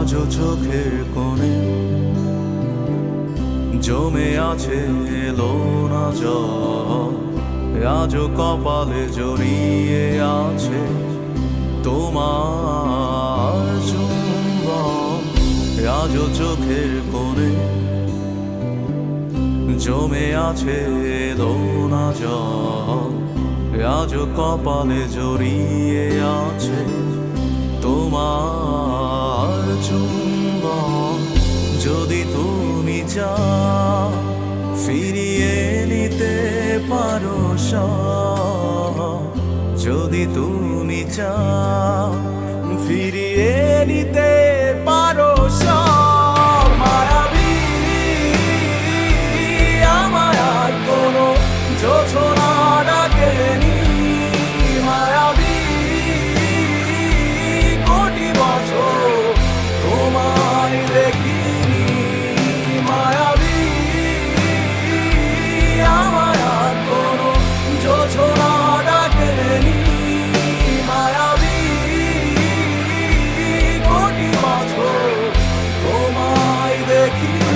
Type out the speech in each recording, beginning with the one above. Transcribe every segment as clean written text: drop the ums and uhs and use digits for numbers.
আজও চোখের কোণে জমে আছে এলো না জল, আজও কপালে জড়িয়ে আছে তোমার চুম্বন। আজও চোখের কোণে জমে আছে এলো না জল, আজও কপালে জড়িয়ে আছে তোমার চুম্বন। যদি তুমি চাও ফিরিয়ে নিতে পারো সব, যদি তুমি চাও ফিরিয়ে নিতে পারো সব। মায়াবী আমায় আর কোনো জোছনা ডাকেনি, মায়াবী কোটি বছর তোমায় দেখিনি, মায়াবী আমায় আর কোনো জোছনা ডাকেনি, মায়াবী কোটি বছর তোমায় দেখিনি।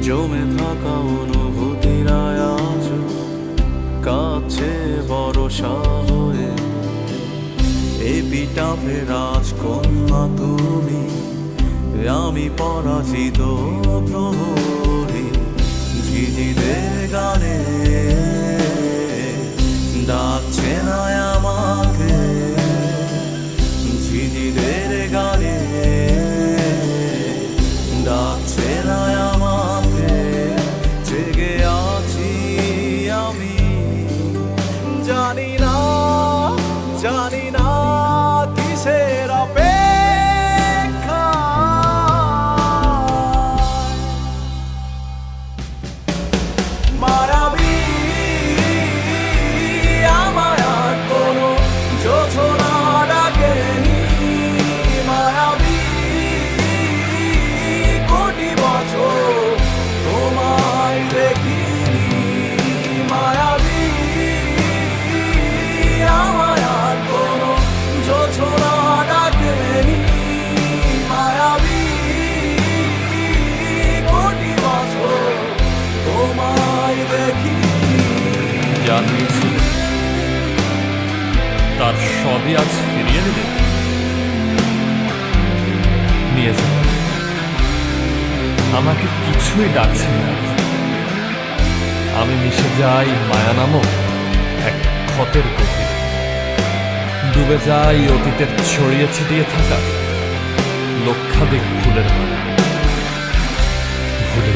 জমে থাকা অনুভূতিরা আজ কাছে ভরসা হয়ে, এপিটাফে রাজকন্যা তুমি, আমি পরাজিত প্রহরী। ঝিঝিদের গানে ডাকছে না আমাকে, ঝিঝিদের গানে ডাকছে না আমাকে, জেগে আছি আমি, জানি না জানি না কিসের অপেক্ষা। মায়াবী আমায় আর কোনো জোছনা ডাকেনি, মায়াবী কোটি বছর তোমায় দেখিনি, মায়াবী আমায় আর কোনো জোছনা ডাকেনি, মায়াবী কোটি বছর তোমায় দেখিনি। যা দিয়েছিল তার সবই আজ ফিরিয়ে দিলে। নিয়ে যাও, আমাকে কিছুই ডাকছে না। আমি মিশে যাই মায়া নামক এক ক্ষতের গভীরে, ডুবে যাই অতীতের ছড়িয়ে ছিটিয়ে থাকা লক্ষাধিক ফুলের মালা। ভুলে